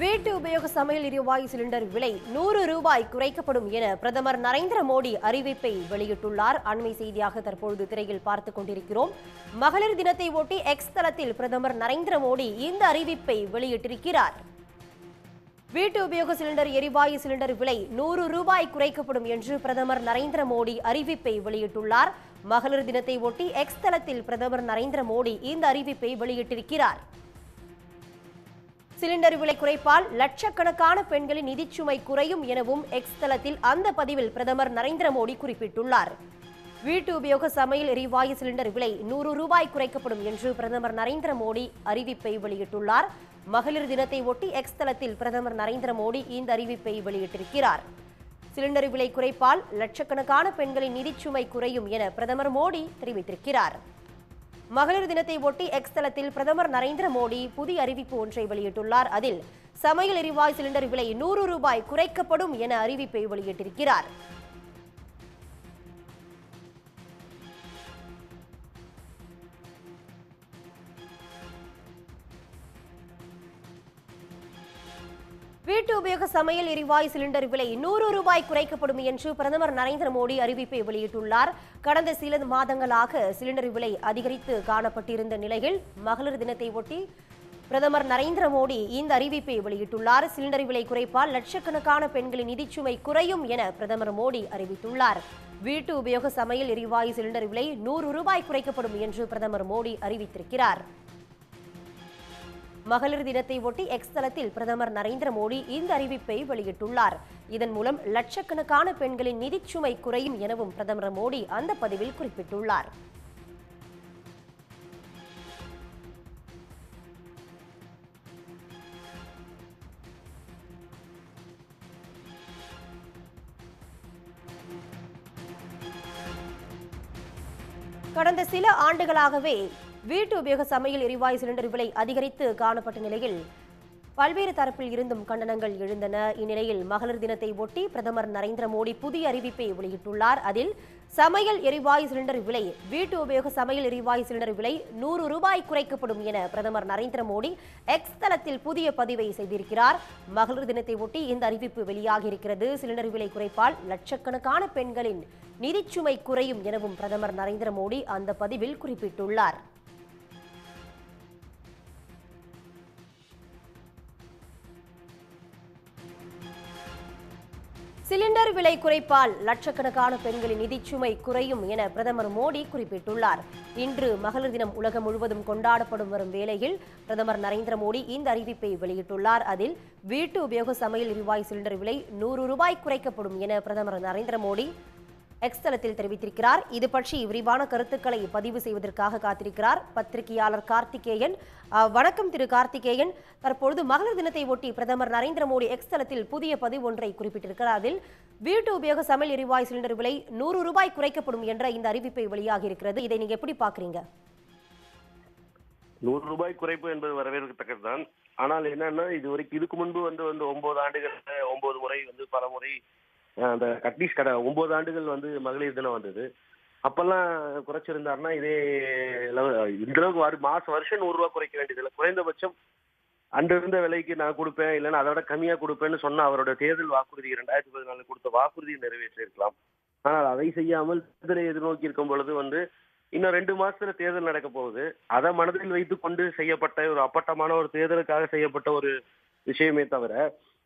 வீட்டு உபயோக சமையல் எரிவாயு சிலிண்டர் விலை ₹100 குறைக்கப்படும் என பிரதமர் நரேந்திர மோடி அறிவிப்பை வெளியிட்டுள்ளார். அண்மை செய்தியாக தற்பொழுது திரையில் பார்த்துக் கொண்டிருக்கிறோம். மகளிர் தினத்தை ஒட்டி எக்ஸ் தளத்தில் பிரதமர் நரேந்திர மோடி இந்த அறிவிப்பை வெளியிட்டிருக்கிறார். வீட்டு உபயோக சிலிண்டர் எரிவாயு சிலிண்டர் விலை ₹100 குறைக்கப்படும் என்று பிரதமர் நரேந்திர மோடி அறிவிப்பை வெளியிட்டுள்ளார். மகளிர் தினத்தை ஒட்டி எக்ஸ் தளத்தில் பிரதமர் நரேந்திர மோடி இந்த அறிவிப்பை வெளியிட்டிருக்கிறார். சிலிண்டர் விலை குறைப்பால் லட்சக்கணக்கான பெண்களின் நிதிச்சுமை குறையும் எனவும் எக்ஸ் தளத்தில் அந்த பதிவில் பிரதமர் நரேந்திர மோடி குறிப்பிட்டுள்ளார். வீட்டு உபயோக சமையல் எரிவாயு சிலிண்டர் விலை ₹100 குறைக்கப்படும் என்று பிரதமர் நரேந்திர மோடி அறிவிப்பை வெளியிட்டுள்ளார். மகளிர் தினத்தை ஒட்டி எக்ஸ் தளத்தில் பிரதமர் நரேந்திர மோடி இந்த அறிவிப்பை வெளியிட்டிருக்கிறார். சிலிண்டர் விலை குறைப்பால் லட்சக்கணக்கான பெண்களின் நிதிச்சுமை குறையும் என பிரதமர் மோடி தெரிவித்திருக்கிறார். மகளிர் தினத்தை ஒட்டி எக்ஸ் தளத்தில் பிரதமர் நரேந்திர மோடி புதிய அறிவிப்பு ஒன்றை வெளியிட்டுள்ளார். அதில் சமையல் எரிவாயு சிலிண்டர் விலை ₹100 குறைக்கப்படும் என அறிவிப்பை வெளியிட்டிருக்கிறார். வீட்டு உபயோக சமையல் எரிவாயு சிலிண்டர் விலை ₹100 குறைக்கப்படும் என்று பிரதமர் நரேந்திர மோடி அறிவிப்பை வெளியிட்டுள்ளார். கடந்த சில மாதங்களாக சிலிண்டர் விலை அதிகரித்து காணப்பட்டிருந்த நிலையில் மகளிர் தினத்தை ஒட்டி பிரதமர் நரேந்திர மோடி இந்த அறிவிப்பை வெளியிட்டுள்ளார். சிலிண்டர் விலை குறைப்பால் லட்சக்கணக்கான பெண்களின் நிதிச்சுமை குறையும் என பிரதமர் மோடி அறிவித்துள்ளார். வீட்டு உபயோக சமையல் எரிவாயு சிலிண்டர் விலை ₹100 குறைக்கப்படும் என்று பிரதமர் மோடி அறிவித்திருக்கிறார். மகளிர் தினத்தை ஒட்டி எக்ஸ் தளத்தில் பிரதமர் நரேந்திர மோடி இந்த அறிவிப்பை வெளியிட்டுள்ளார். இதன் மூலம் லட்சக்கணக்கான பெண்களின் நிதிச்சுமை குறையும் எனவும் பிரதமர் மோடி அந்த பதிவில் குறிப்பிட்டுள்ளார். கடந்த சில ஆண்டுகளாகவே வீட்டு உபயோக சமையல் எரிவாயு சிலிண்டர் விலை அதிகரித்து காணப்பட்ட நிலையில் பல்வேறு தரப்பில் இருந்தும் கண்டனங்கள் எழுந்தன. இந்நிலையில் மகளிர் தினத்தை ஒட்டி பிரதமர் நரேந்திர மோடி புதிய அறிவிப்பை வெளியிட்டுள்ளார். அதில் சமையல் எரிவாயு சிலிண்டர் விலை வீட்டு உபயோக சமையல் எரிவாயு சிலிண்டர் விலை ₹100 குறைக்கப்படும் என பிரதமர் நரேந்திர மோடி எக்ஸ் தளத்தில் புதிய பதிவை செய்திருக்கிறார். மகளிர் தினத்தை ஒட்டி இந்த அறிவிப்பு வெளியாகியிருக்கிறது. சிலிண்டர் விலை குறைப்பால் லட்சக்கணக்கான பெண்களின் நிதிச்சுமை குறையும் எனவும் பிரதமர் நரேந்திர மோடி அந்த பதிவில் குறிப்பிட்டுள்ளார். சிலிண்டர் விலை குறைப்பால் லட்சக்கணக்கான பெண்களின் நிதிச்சுமை குறையும் என பிரதமர் மோடி குறிப்பிட்டுள்ளார். இன்று மகளிர் தினம் உலகம் முழுவதும் கொண்டாடப்படும் வரும் வேளையில் பிரதமர் நரேந்திர மோடி இந்த அறிவிப்பை வெளியிட்டுள்ளார். அதில் வீட்டு உபயோக சமையல் எரிவாயு சிலிண்டர் விலை ₹100 குறைக்கப்படும் என பிரதமர் நரேந்திர மோடி எக்ஸ் தளத்தில் தெரிவித்திருக்கிறார். இது பற்றி விரிவான கருத்துக்களை பதிவு செய்வதற்காக காத்திருக்கிறார் பத்திரிகையாளர் கார்த்திகேயன். வணக்கம் திரு கார்த்திகேயன். தற்பொழுது மகளிர் தினத்தை ஒட்டி பிரதமர் நரேந்திர மோடி எக்ஸ் தளத்தில் புதிய பதிவு ஒன்றை குறிப்பிட்டிருக்கிறார். அதில் வீட்டு உபயோக சமையல் எரிவாயு சிலிண்டர் விலை ₹100 குறைக்கப்படும் என்ற இந்த அறிவிப்பை வெளியாகி இருக்கிறது. இதை நீங்க எப்படி பாக்குறீங்க? ₹100 குறைப்பு என்பது வரவேற்கத்தக்கதுதான். ஆனால் என்னன்னா இதுக்கு முன்பு வந்து 9 ஆண்டுகள் 9 முறை பல முறை அந்த அட்லீஸ்ட் 9 ஆண்டுகள் மகளிர் தினம் வந்தது. அப்பெல்லாம் குறைச்சிருந்தாருன்னா இதே இந்த அளவுக்கு வருஷம் ₹100 குறைக்க வேண்டியதில்லை. குறைந்தபட்சம் அன்று இருந்த விலைக்கு நான் கொடுப்பேன், இல்லைன்னா அதை விட கம்மியா கொடுப்பேன்னு சொன்ன அவரோட தேர்தல் வாக்குறுதி 2014 கொடுத்த வாக்குறுதியை நிறைவேற்றிருக்கலாம். ஆனால் அதை செய்யாமல் தேர்தலை எதிர்நோக்கி இருக்கும் பொழுது இன்னும் 2 மாசத்துல தேர்தல் நடக்க போகுது. அதை மனதில் வைத்துக் கொண்டு செய்யப்பட்ட ஒரு அப்பட்டமான ஒரு தேர்தலுக்காக செய்யப்பட்ட ஒரு விஷயமே தவிர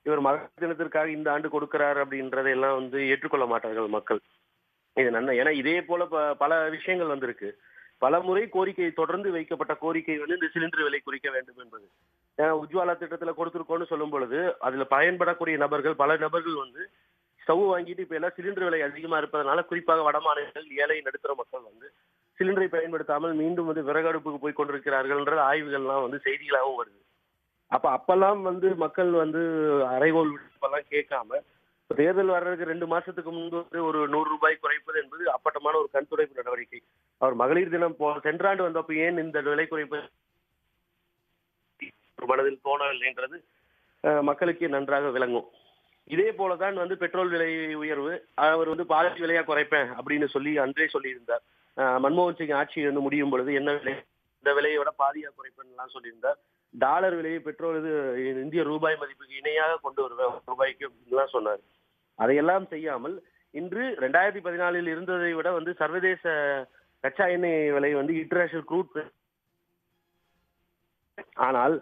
இவர் மகளிர் தினத்திற்காக இந்த ஆண்டு கொடுக்கிறார் அப்படின்றதையெல்லாம் ஏற்றுக்கொள்ள மாட்டார்கள் மக்கள். இது நன்மை. ஏன்னா இதே போல பல விஷயங்கள் வந்திருக்கு. பல முறை கோரிக்கை தொடர்ந்து வைக்கப்பட்ட கோரிக்கை இந்த சிலிண்டர் விலை குறைக்க வேண்டும் என்பது. உஜ்வாலா திட்டத்துல கொடுத்திருக்கோம்னு சொல்லும் பொழுது அதுல பயன்படக்கூடிய நபர்கள் பல நபர்கள் ஸ்டவ் வாங்கிட்டு இப்ப எல்லாம் சிலிண்டர் விலை அதிகமா இருப்பதனால குறிப்பாக வட மாநிலங்கள் ஏழை நடுத்தர மக்கள் சிலிண்டரை பயன்படுத்தாமல் மீண்டும் விறகு அடுப்புக்கு போய் கொண்டிருக்கிறார்கள்ன்ற ஆய்வுகள்லாம் செய்திகளாகவும் வருது. அப்பெல்லாம் மக்கள் அறைகோல் விடுப்பெல்லாம் கேட்காம தேர்தல் வர்றதுக்கு 2 மாசத்துக்கு முன்பு ஒரு ₹100 குறைப்பது என்பது அப்பட்டமான ஒரு கண் துடைப்பு நடவடிக்கை. அவர் மகளிர் தினம் சென்ற ஆண்டு வந்தப்ப ஏன் இந்த விலை குறைப்பு மனதில் தோணவில்லைன்றது மக்களுக்கு நன்றாக விளங்கும். இதே போலதான் பெட்ரோல் விலை உயர்வு அவர் பாதி விலையா குறைப்பேன் அப்படின்னு சொல்லி அன்றே சொல்லியிருந்தார். மன்மோகன் சிங் ஆட்சி முடியும் பொழுது என்ன விலை இந்த விலையோட பாதியா குறைப்பேன் சொல்லியிருந்தார். டாலர் விலையை பெட்ரோல் இது இந்திய ரூபாய் மதிப்புக்கு இணையாக கொண்டு வருவேன் ரூபாய்க்கு அப்படின்லாம் சொன்னார். அதையெல்லாம் செய்யாமல் இன்று 2014 இருந்ததை விட வந்து சர்வதேச கச்சா எண்ணெய் விலை வந்து இன்டர்நேஷனல் க்ரூட், ஆனால்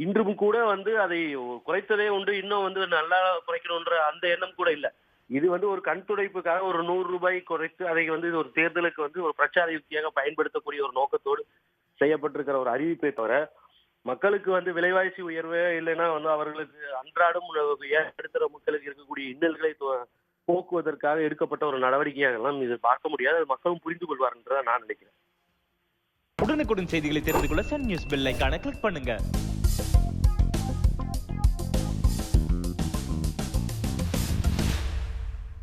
இன்றும் கூட வந்து அதை குறைத்ததே உண்டு, இன்னும் வந்து நல்லா குறைக்கணும்ன்ற அந்த எண்ணம் கூட இல்லை. இது வந்து ஒரு கண் துடைப்புக்காக ஒரு 100 ரூபாய் குறைத்து அதை வந்து ஒரு தேர்தலுக்கு வந்து ஒரு பிரச்சார யுக்தியாக பயன்படுத்தக்கூடிய ஒரு நோக்கத்தோடு செய்யப்பட்டிருக்கிற ஒரு அறிவிப்பை தவிர மக்களுக்கு வந்து விலைவாசி உயர்வு இல்லைன்னா வந்து அவர்களுக்கு அன்றாடம் ஏற்படுத்துகிற மக்களுக்கு இருக்கக்கூடிய இன்னல்களை போக்குவதற்காக எடுக்கப்பட்ட ஒரு நடவடிக்கையாக எல்லாம் இது பார்க்க முடியாது. அது மக்களும் புரிந்து கொள்வார்ன்றதான் நான் நினைக்கிறேன். உடனுக்குடன் செய்திகளை தெரிந்து கொள்ள சன் நியூஸ் பெல் ஐகானை கிளிக் பண்ணுங்க.